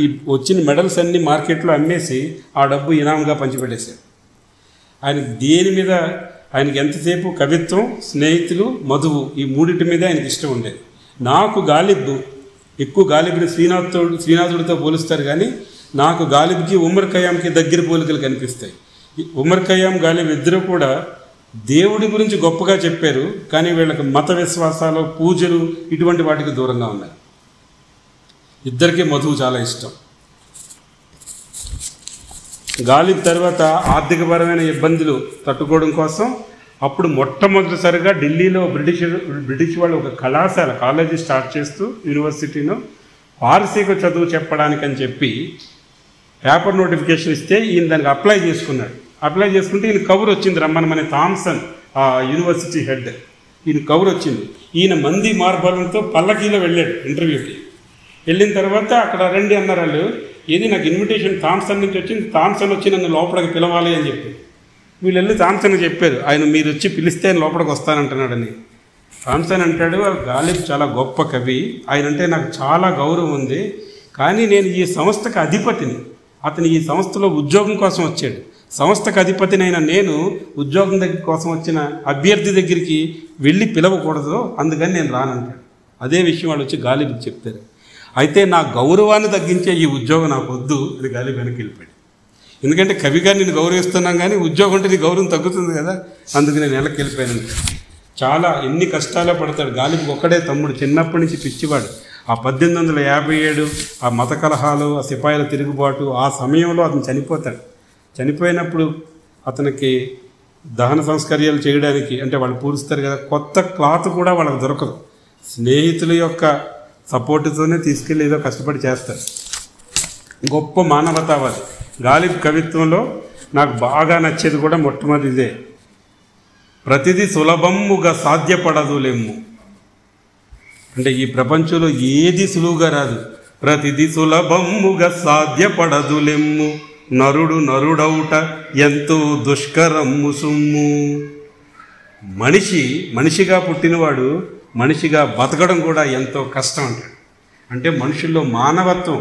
ఈ వచ్చిన మెడల్స్ అన్నీ మార్కెట్లో అమ్మేసి ఆ డబ్బు ఇనాంగా పంచిపెట్టేశారు. ఆయనకి దేని మీద, ఆయనకి ఎంతసేపు కవిత్వం, స్నేహితులు, మధువు, ఈ 3 మీద ఆయనకి ఇష్టం ఉండేది. నాకు గాలిబ్ ఎక్కువ గాలిబ్ని శ్రీనాథుడితో పోలుస్తారు, కానీ నాకు గాలిబ్కి ఉమర్ ఖయ్యామ్కి దగ్గర పోలికలు కనిపిస్తాయి. ఉమర్ ఖయ్యామ్, గాలిబ్ ఇద్దరు కూడా దేవుడి గురించి గొప్పగా చెప్పారు, కానీ వీళ్ళకి మత విశ్వాసాలు, పూజలు ఇటువంటి వాటికి దూరంగా ఉన్నారు. ఇద్దరికీ మధువు చాలా ఇష్టం. గాలిబ్ తర్వాత ఆర్థికపరమైన ఇబ్బందులు తట్టుకోవడం కోసం అప్పుడు మొట్టమొదటిసారిగా ఢిల్లీలో బ్రిటిష్ వాళ్ళు ఒక కాలేజీ స్టార్ట్ చేస్తూ యూనివర్సిటీలో పారసీక చదువు చెప్పడానికని చెప్పి పేపర్ నోటిఫికేషన్ ఇస్తే ఈయన దానికి అప్లై చేసుకున్నాడు. అప్లై చేసుకుంటే ఈయన కబురు వచ్చింది, రమ్మనమనే థామ్సన్ ఆ యూనివర్సిటీ హెడ్, ఈయన కబురు వచ్చింది. ఈయన మంది మార్బలంతో పల్లకీలో వెళ్ళాడు ఇంటర్వ్యూకి. వెళ్ళిన తర్వాత అక్కడ రండి అన్నారు వాళ్ళు, ఏది నాకు ఇన్విటేషన్ థామ్సన్ నుంచి వచ్చింది, థామ్సన్ వచ్చి నన్ను లోపలికి పిలవాలి అని చెప్పి వీళ్ళు వెళ్ళి థామ్సన్ చెప్పారు, ఆయన మీరు వచ్చి పిలిస్తే ఆయన లోపలికి వస్తానంటున్నాడని. థామ్సన్ అంటాడు, గాలిబ్ చాలా గొప్ప కవి, ఆయన అంటే నాకు చాలా గౌరవం ఉంది, కానీ నేను ఈ సంస్థకు అధిపతిని. అతను ఈ సంస్థలో ఉద్యోగం కోసం వచ్చాడు. సంస్థకు అధిపతినైన నేను ఉద్యోగం కోసం వచ్చిన అభ్యర్థి దగ్గరికి వెళ్ళి పిలవకూడదు, అందుకని నేను రానంటాడు. అదే విషయం వాళ్ళు వచ్చి గాలిబ్కి చెప్తారు. అయితే నా గౌరవాన్ని తగ్గించే ఈ ఉద్యోగం నాకు వద్దు అని గాలిబ్ వెనక్కి వెళ్ళిపోయాడు. ఎందుకంటే కవిగా నేను గౌరవిస్తున్నాం, కానీ ఉద్యోగం అంటే నీ గౌరవం తగ్గుతుంది కదా, అందుకు నేను వెనక్కి వెళ్ళిపోయాను. చాలా ఎన్ని కష్టాలే పడతాడు. గాలిబ్ ఒక్కడే తమ్ముడు, చిన్నప్పటి నుంచి పిచ్చివాడు. ఆ 1857 ఆ మత కలహాలు, ఆ సిపాయిల తిరుగుబాటు, ఆ సమయంలో అతను చనిపోతాడు. చనిపోయినప్పుడు అతనికి దహన సంస్కర్యాలు చేయడానికి అంటే వాళ్ళు పూరుస్తారు కదా, కొత్త క్లాత్ కూడా వాళ్ళకి దొరకదు. స్నేహితుల యొక్క సపోర్టుతోనే తీసుకెళ్ళి ఏదో కష్టపడి చేస్తారు. గొప్ప మానవతావాది. గాలిబ్ కవిత్వంలో నాకు బాగా నచ్చేది కూడా మొట్టమొదటి ఇదే, ప్రతిదీ సులభముగా సాధ్యపడదులేమ్ము. అంటే ఈ ప్రపంచంలో ఏది సులువుగా రాదు. ప్రతిదీ సులభముగా సాధ్యపడదులెమ్ము, నరుడు నరుడౌట ఎంతో దుష్కరమ్ము సుమ్ము. మనిషిగా పుట్టినవాడు మనిషిగా బతకడం కూడా ఎంతో కష్టం అంటాడు. అంటే మనుషుల్లో మానవత్వం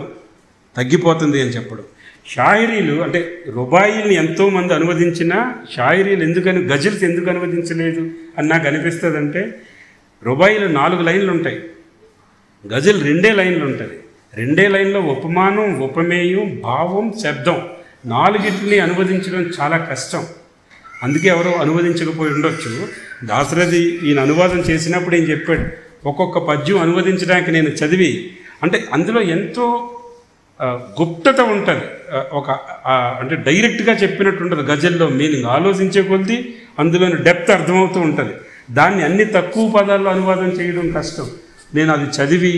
తగ్గిపోతుంది అని చెప్పడం. షాయిరీలు అంటే రుబాయిల్ని ఎంతోమంది అనువదించినా షాయిరీలు గజల్స్ ఎందుకు అనువదించలేదు అని నాకు అనిపిస్తుంది. అంటే రుబాయిలు 4 లైన్లు ఉంటాయి, గజల్ 2 లైన్లు ఉంటుంది. 2 లైన్లో ఉపమానం, ఉపమేయం, భావం, శబ్దం 4టిని అనువదించడం చాలా కష్టం. అందుకే ఎవరో అనువదించకపోయి ఉండొచ్చు. దాశరథి ఈయన అనువాదం చేసినప్పుడు ఏం చెప్పాడు, ఒక్కొక్క పద్యం అనువదించడానికి నేను చదివి, అంటే అందులో ఎంతో గుప్తత ఉంటుంది. అంటే డైరెక్ట్గా చెప్పినట్టు ఉంటుంది. గజల్లో మీనింగ్ ఆలోచించే కొద్దీ అందులోని డెప్త్ అర్థమవుతూ ఉంటుంది. దాన్ని అన్ని తక్కువ పదాల్లో అనువాదం చేయడం కష్టం. నేను అది చదివి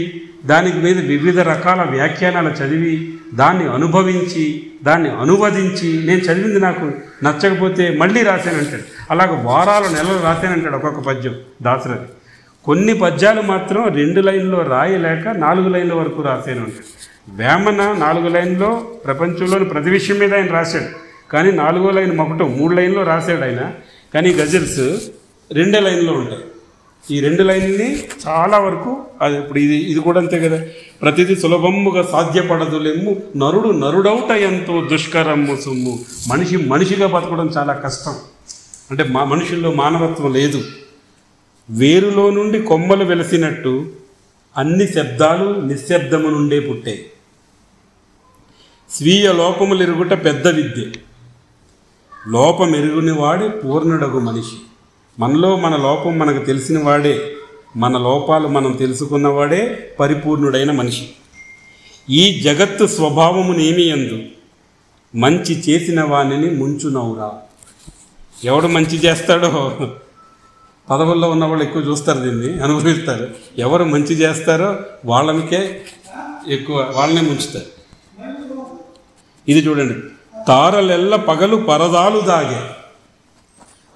దానికి మీద వివిధ రకాల వ్యాఖ్యానాలు చదివి దాన్ని అనుభవించి దాన్ని అనువదించి, నేను చదివింది నాకు నచ్చకపోతే మళ్ళీ రాశానంటాడు. అలాగ వారాలు నెలలు రాశానంటాడు ఒక్కొక్క పద్యం దాశరథి. కొన్ని పద్యాలు మాత్రం 2 లైన్లో రాయలేక 4 లైన్ల వరకు రాశాను అంటాడు. వేమన 4 లైన్లో ప్రపంచంలోని ప్రతి విషయం మీద ఆయన రాశాడు, కానీ 4వ లైన్ మొకటం 3 లైన్లో రాశాడు ఆయన. కానీ గజల్స్ 2 లైన్లో ఉంటాయి. ఈ 2 లైన్ని చాలా వరకు అది ఇప్పుడు ఇది కూడా అంతే కదా, ప్రతిదీ సులభముగా సాధ్యపడదులేమ్ము, నరుడు నరుడౌట ఎంతో దుష్కరమ్ము సుమ్ము. మనిషిగా బతకడం చాలా కష్టం. అంటే మనుషుల్లో మానవత్వం లేదు. వేరులో నుండి కొమ్మలు వెలిసినట్టు అన్ని శబ్దాలు నిశ్శబ్దము నుండే పుట్టాయి. స్వీయ లోపములెరుగుట పెద్ద విద్య, లోపమెరుగుని వాడే పూర్ణుడగు మనిషి. మనలో మన లోపం మనకు తెలిసిన వాడే, మన లోపాలు మనం తెలుసుకున్నవాడే పరిపూర్ణుడైన మనిషి. ఈ జగత్తు స్వభావమునేమి యందు మంచి చేసిన వానిని ముంచునవురా. ఎవడు మంచి చేస్తాడో, పదవుల్లో ఉన్న వాళ్ళు ఎక్కువ చూస్తారు, దీన్ని అనుభవిస్తారు. ఎవరు మంచి చేస్తారో వాళ్ళనికే ఎక్కువ, వాళ్ళనే ముంచుతారు. ఇది చూడండి, తారలెల్ల పగలు పరదాలు దాగే,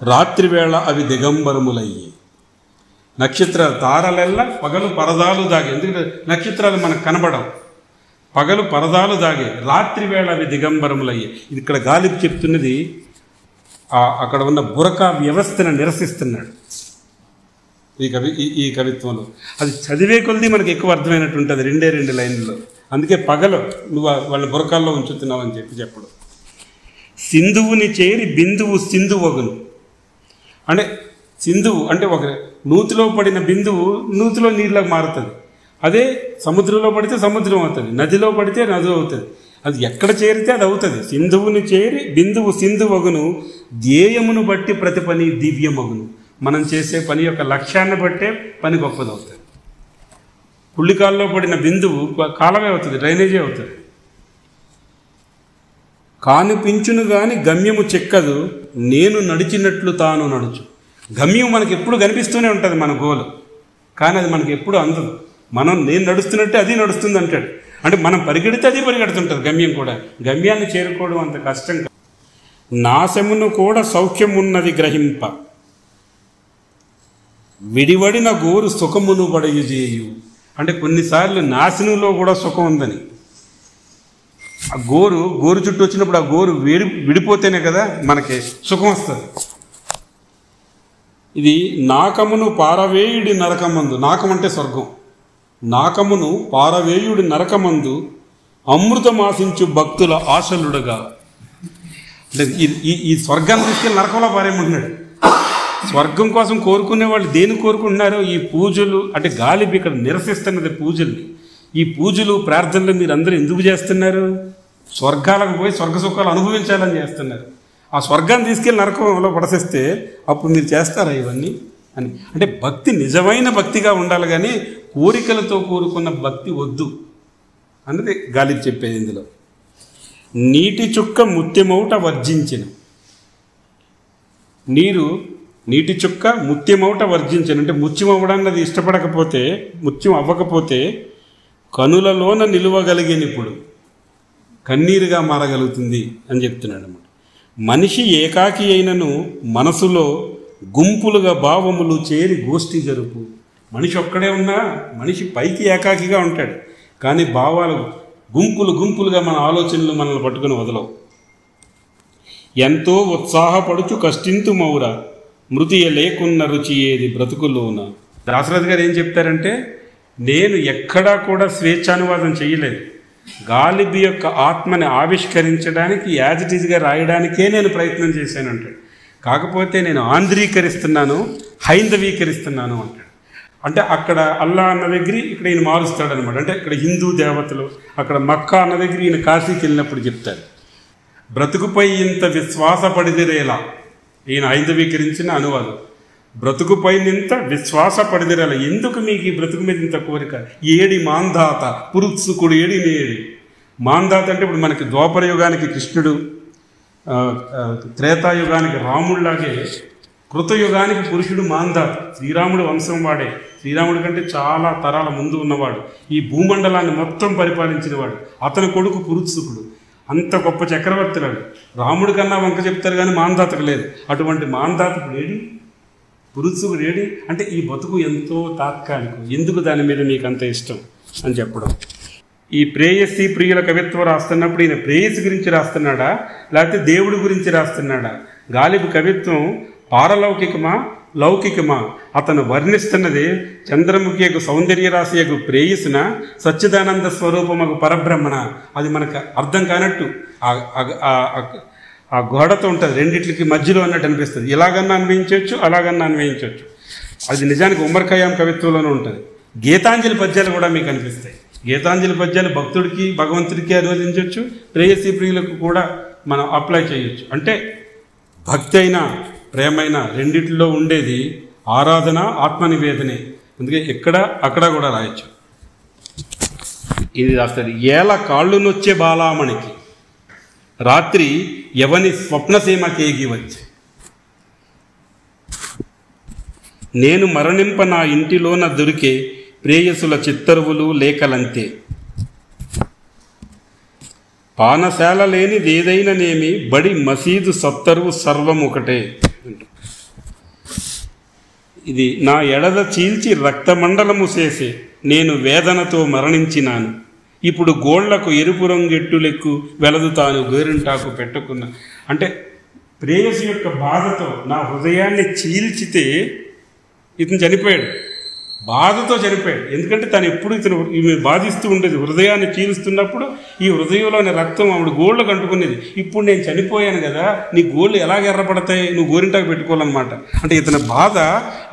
రాత్రివేళ అవి దిగంబరములయ్యి. తారలెల్ల పగలు పరదాలు దాగే, ఎందుకంటే నక్షత్రాలు మనకు కనబడవు. పగలు పరదాలు దాగే, రాత్రివేళ అవి దిగంబరములయ్యి. ఇది ఇక్కడ గాలిబ్ చెప్తున్నది అక్కడ ఉన్న బురకా వ్యవస్థను నిరసిస్తున్నాడు ఈ కవిత్వంలో. అది చదివే కొలది మనకు ఎక్కువ అర్థమైనట్టు ఉంటుంది 2 లైన్లలో. అందుకే పగలు నువ్వు వాళ్ళ బురకాల్లో ఉంచుతున్నావు అని చెప్పడం. సింధువుని చేరి బిందువు సింధువగును. అంటే సింధువు అంటే ఒక నూతిలో పడిన బిందువు నూతిలో నీళ్ళకి మారుతుంది. అదే సముద్రంలో పడితే సముద్రం అవుతుంది, నదిలో పడితే నది అవుతుంది. అది ఎక్కడ చేరితే అది అవుతుంది. సింధువుని చేరి బిందువు సింధువగును, ధ్యేయమును బట్టి ప్రతి పని దివ్యమగును. మనం చేసే పని యొక్క లక్ష్యాన్ని బట్టే పని గొప్పదవుతుంది. పుల్లికాల్లో పడిన బిందువు కాలమే అవుతుంది, డ్రైనేజీ అవుతుంది. కానిపించును గాని గమ్యము చెక్కదు, నేను నడిచినట్లు తాను నడుచు. గమ్యం మనకి ఎప్పుడు కనిపిస్తూనే ఉంటుంది, మన గోలు, కానీ అది మనకి ఎప్పుడు అందదు. నేను నడుస్తున్నట్టే అది నడుస్తుంది అంటాడు. అంటే మనం పరిగెడితే అది పరిగెడుతుంటుంది. గమ్యం కూడా, గమ్యాన్ని చేరుకోవడం అంత కష్టం కాదు. నాశమును కూడా సౌఖ్యం ఉన్నది గ్రహింప, విడివడిన గోరు సుఖమును పడయుజేయు. అంటే కొన్నిసార్లు నాశనంలో కూడా సుఖం ఉందని. ఆ గోరు చుట్టూ వచ్చినప్పుడు ఆ గోరు విడిపోతేనే కదా మనకి సుఖం వస్తుంది. ఇది నాకమును పారవేయుడి నరకమందు, నాకం అంటే స్వర్గం, నాకమును పారవేయుడి నరకమందు అమృతం ఆశించు భక్తుల ఆశలుడుగా. అంటే ఈ స్వర్గాన్ని తీసుకెళ్ళి నరకంలో పారేయమంటున్నాడు. స్వర్గం కోసం కోరుకునే వాళ్ళు దేని కోరుకుంటున్నారో ఈ పూజలు అంటే గాలిబి ఇక్కడ నిరసిస్తున్నది పూజల్ని. ఈ పూజలు ప్రార్థనలు మీరు అందరూ ఎందుకు చేస్తున్నారు? స్వర్గాలకు పోయి స్వర్గ సుఖాలు అనుభవించాలని చేస్తున్నారు. ఆ స్వర్గాన్ని తీసుకెళ్ళి నరకంలో పడసేస్తే అప్పుడు మీరు చేస్తారా ఇవన్నీ అని? అంటే భక్తి నిజమైన భక్తిగా ఉండాలి, కానీ కోరికలతో కూరుకున్న భక్తి వద్దు అన్నది గాలిబి చెప్పేది ఇందులో. నీటి చుక్క ముత్యమౌట వర్జించిన, నీటి చుక్క ముత్యమౌట వర్జించిన అంటే ముత్యం అవ్వడానికి ఇష్టపడకపోతే, ముత్యం అవ్వకపోతే కనులలోన నిలువగలిగినప్పుడు కన్నీరుగా మారగలుగుతుంది అని చెప్తున్నాడు అన్నమాట. మనిషి ఏకాకి అయినను మనసులో గుంపులుగా భావములు చేరి గోష్ఠి జరుపు. మనిషి ఒక్కడే ఉన్నా మనిషి పైకి ఏకాకిగా ఉంటాడు, కానీ భావాలు గుంపులుగా మన ఆలోచనలు మనల్ని పట్టుకుని వదలవు. ఎంతో ఉత్సాహపడుచు కష్టింతు మౌర మృతియ లేకున్న రుచి ఏది బ్రతుకులోన. దాశరథి గారు ఏం చెప్తారంటే, నేను ఎక్కడా కూడా స్వేచ్ఛానువాదం చేయలేదు, గాలిబి యొక్క ఆత్మని ఆవిష్కరించడానికి యాజ్ ఇట్ ఈజ్గా రాయడానికే నేను ప్రయత్నం చేశాను అంటాడు. కాకపోతే నేను ఆంధ్రీకరిస్తున్నాను, హైందవీకరిస్తున్నాను అంటాడు. అంటే అక్కడ అల్లా అన్న దగ్గర ఇక్కడ ఈయన మారుస్తాడు అనమాట. అంటే ఇక్కడ హిందూ దేవతలు, అక్కడ మక్కా అన్న దగ్గర ఈయన కాశీకి వెళ్ళినప్పుడు చెప్తాడు. బ్రతుకుపై ఇంత విశ్వాసపడిదిరేలా, ఈయన హైందవీకరించిన అనువాదం. బ్రతుకుపై ఇంత విశ్వాసపడిదిరేలా, ఎందుకు మీకు ఈ బ్రతుకు మీద ఇంత కోరిక? ఏడి మాంధాత పురుత్సుకుడు ఏడి నేడి. మాంధాత అంటే ఇప్పుడు మనకి ద్వాపర యుగానికి కృష్ణుడు, త్రేతాయుగానికి రాముడిలాగే కృతయుగానికి పురుషుడు మాంధాత. శ్రీరాముడు వంశం వాడే, శ్రీరాముడి కంటే చాలా తరాల ముందు ఉన్నవాడు, ఈ భూమండలాన్ని మొత్తం పరిపాలించినవాడు. అతని కొడుకు పురుత్సుకుడు, అంత గొప్ప చక్రవర్తులాడు. రాముడి కన్నా వంక చెప్తారు కానీ మాంధాతకు లేదు. అటువంటి మాంధాతకు ఏడి, పురుత్సుకుడు ఏడి. అంటే ఈ బతుకు ఎంతో తాత్కాలికం, ఎందుకు దాని మీద మీకు అంత ఇష్టం అని చెప్పడం. ఈ ప్రేయసి ప్రియుల కవిత్వం రాస్తున్నప్పుడు ఈయన ప్రేయసి గురించి రాస్తున్నాడా లేకపోతే దేవుడి గురించి రాస్తున్నాడా? గాలిబి కవిత్వం పారలౌకికమా లౌకికమా? అతను వర్ణిస్తున్నది చంద్రముఖి యొక్క సౌందర్య రాశి యొక్క ప్రేయసిన సచ్చిదానంద స్వరూపమకు పరబ్రహ్మణ. అది మనకు అర్థం కానట్టు ఆ గోడతో ఉంటుంది, రెండిట్లకి మధ్యలో అన్నట్టు అనిపిస్తుంది. ఇలాగన్నా అన్వయించవచ్చు, అలాగన్నా అన్వయించవచ్చు. అది నిజానికి ఉమర్ ఖయ్యాం కవిత్వంలోనే ఉంటుంది. గీతాంజలి పద్యాలు కూడా మీకు అనిపిస్తాయి. గీతాంజలి పద్యాలు భక్తుడికి భగవంతుడికి అనువదించవచ్చు, ప్రేయసీ ప్రియులకు కూడా మనం అప్లై చేయొచ్చు. అంటే భక్తి అయినా ప్రేమైనా రెండిట్లో ఉండేది ఆరాధన, ఆత్మనివేదనే. అందుకే అక్కడ కూడా రాయొచ్చు. ఇది రాస్తారు. ఏల కాళ్ళు నొచ్చే బాలామణికి రాత్రి ఎవని స్వప్నసీమకేగి వచ్చి, నేను మరణింప నా ఇంటిలోన దొరికే ప్రేయసుల చిత్తరువులు లేఖలంతే, పానశాల లేనిదేదైననేమి బడి మసీదు సత్తరువు సర్వం ఒకటే. ఇది నా ఎడద చీల్చి రక్తమండలము చేసే నేను వేదనతో మరణించినాను, ఇప్పుడు గోళ్లకు ఎరుపు రంగెట్టులెక్కు వెలదు తాను గోరింటాకు పెట్టుకున్న. అంటే ప్రేయసి యొక్క బాధతో నా హృదయాన్ని చీల్చితే ఇతను చనిపోయాడు, బాధతో చనిపోయాడు. ఎందుకంటే తను ఎప్పుడు ఈమె బాధిస్తూ ఉండేది, హృదయాన్ని చీలుస్తున్నప్పుడు ఈ హృదయంలోని రక్తం ఆవిడ గోళ్ళకు అంటుకునేది. ఇప్పుడు నేను చనిపోయాను కదా, నీ గోళ్ళు ఎలాగ ఎర్రపడతాయి, నువ్వు గోరింటాకు పెట్టుకోవాలన్నమాట. అంటే ఇతని బాధ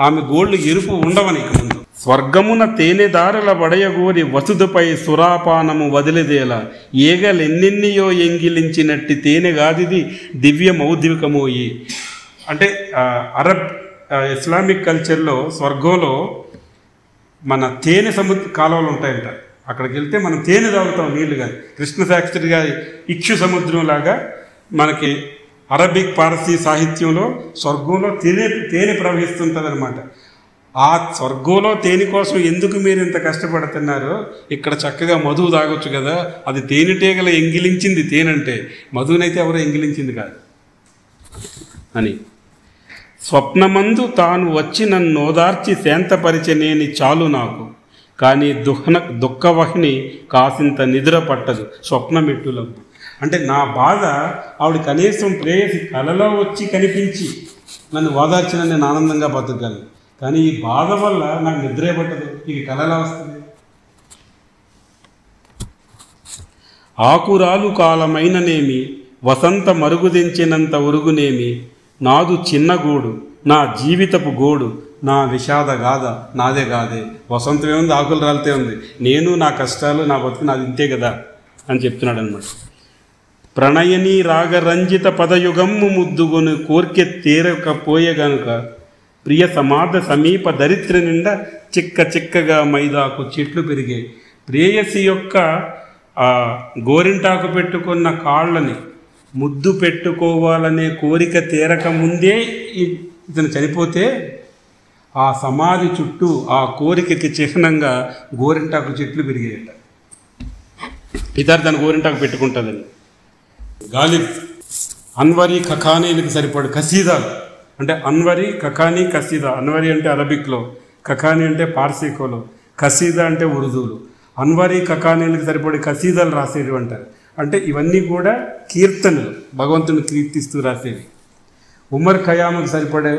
ఆమె గోళ్ళు ఎరుపు ఉండవని. ఇక ముందు స్వర్గమున తేనెదారుల వడయగోరి వసుదుపై సురాపానము వదిలిదేలా, ఏగలెన్నెన్నియో ఎంగిలించినట్టి తేనెగాదిది దివ్య మౌద్వికమోయి. అంటే అరబ్ ఇస్లామిక్ కల్చర్లో స్వర్గంలో మన తేనె సముద్ర కాలువలు ఉంటాయంట. అక్కడికి వెళ్తే మనం తేనె తాగుతాం, నీళ్లు కాదు. కృష్ణశాస్త్రి గారి ఇక్షు సముద్రం లాగా మనకి అరబిక్ పారసీ సాహిత్యంలో స్వర్గంలో తేనె ప్రవహిస్తుంటుంది అనమాట. ఆ స్వర్గంలో తేనె కోసం ఎందుకు మీరు ఇంత కష్టపడుతున్నారో, ఇక్కడ చక్కగా మధువు తాగొచ్చు కదా. అది తేనెటీగల ఎంగిలించింది తేనంటే, మధునైతే ఎవరో ఎంగిలించింది కాదు అని. స్వప్నమందు తాను వచ్చి నన్ను ఓదార్చి శాంతపరిచనేని చాలు నాకు, కానీ దుఃఖవహిని కాసింత నిద్ర పట్టదు స్వప్నమెట్టులకు. అంటే నా బాధ ఆవిడ కనీసం ప్రేయసి కలలో వచ్చి కనిపించి నన్ను ఓదార్చిన నేను ఆనందంగా బతకగలను. కానీ ఈ బాధ వల్ల నాకు నిద్రే పట్టదు, ఇది కలలో వస్తుంది. ఆకురాలు కాలమైననేమి వసంత మరుగుదించినంత ఉరుగునేమి నాదు చిన్న గూడు నా జీవితపు గోడు నా విషాద గాథ నాదే గాదే. వసంతం ఏముంది, ఆకులు రాలితే ఉంది, నేను నా కష్టాలు నా బతుకు నాది ఇంతే కదా అని చెప్తున్నాడు అనమాట. ప్రణయని రాగరంజిత పదయుగమ్ము ముద్దుగొను కోర్కె తీరకపోయే గనుక ప్రియ సమాధ సమీప దరిద్ర నిండా చిక్క చిక్కగా మైదాకు చెట్లు పెరిగే. ప్రేయసి యొక్క గోరింటాకు పెట్టుకున్న కాళ్ళని ముద్దు పెట్టుకోవాలనే కోరిక తీరక ముందే ఇతను చనిపోతే ఆ సమాధి చుట్టూ ఆ కోరికకి చిహ్నంగా గోరింటాకు చెట్లు పెరిగాయట. ఇతరు తన గోరింటాకు పెట్టుకుంటుందని. గాలిబ్ అన్వరి ఖఖానీలకు సరిపడు కసీదాలు అంటే అన్వరి ఖఖానీ కసీదా. అన్వరి అంటే అరబిక్లో, ఖఖానీ అంటే పార్సీకోలో, కసీదా అంటే ఉర్దూలో. అన్వరి ఖఖానీలకు సరిపడే కసీదాలు రాసేవి అంటారు. అంటే ఇవన్నీ కూడా కీర్తనలు, భగవంతుని కీర్తిస్తూ రాసేవి. ఉమర్ ఖయాముకు సరిపడే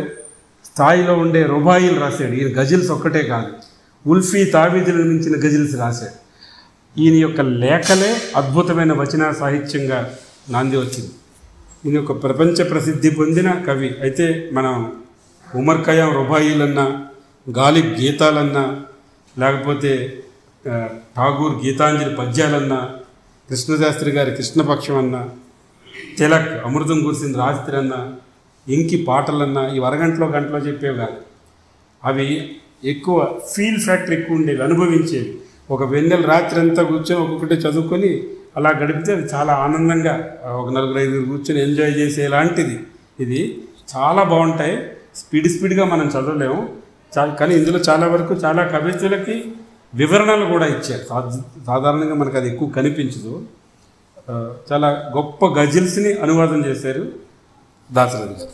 స్థాయిలో ఉండే రుబాయిలు రాశాడు. ఈయన గజిల్స్ ఒక్కటే కాదు, ఉల్ఫీ తావీదులను మించిన గజిల్స్ రాశాడు. ఈయన యొక్క లేఖలే అద్భుతమైన వచన సాహిత్యంగా నాంది వచ్చింది. ఈయన యొక్క ప్రపంచ ప్రసిద్ధి పొందిన కవి. అయితే మనం ఉమర్ ఖయాం రుబాయిలన్నా, గాలిబ్ గీతాలన్నా, లేకపోతే ఠాగూర్ గీతాంజలి పద్యాలన్నా, కృష్ణశాస్త్రి గారి కృష్ణపక్షం అన్నా, తిలక్ అమృతం కురిసింది రాత్రి అన్నా, ఇంకి పాటలన్నా ఇవి అరగంటలో గంటలో చెప్పేవి కాదు. అవి ఎక్కువ ఫీల్ ఫ్యాక్టర్ ఎక్కువ ఉండేవి, అనుభవించేవి. ఒక వెన్నెల రాత్రి అంతా కూర్చొని ఒక్కొక్కటి చదువుకొని అలా గడిపితే అది చాలా ఆనందంగా ఒక 4-5 కూర్చొని ఎంజాయ్ చేసేలాంటిది. ఇది చాలా బాగుంటాయి. స్పీడ్గా మనం చదవలేము, కానీ ఇందులో చాలా వరకు చాలా కవితలకి వివరణలు కూడా ఇచ్చారు. సాధారణంగా మనకు అది ఎక్కువ కనిపించదు. చాలా గొప్ప గజిల్స్ని అనువాదం చేశారు దాశరథి.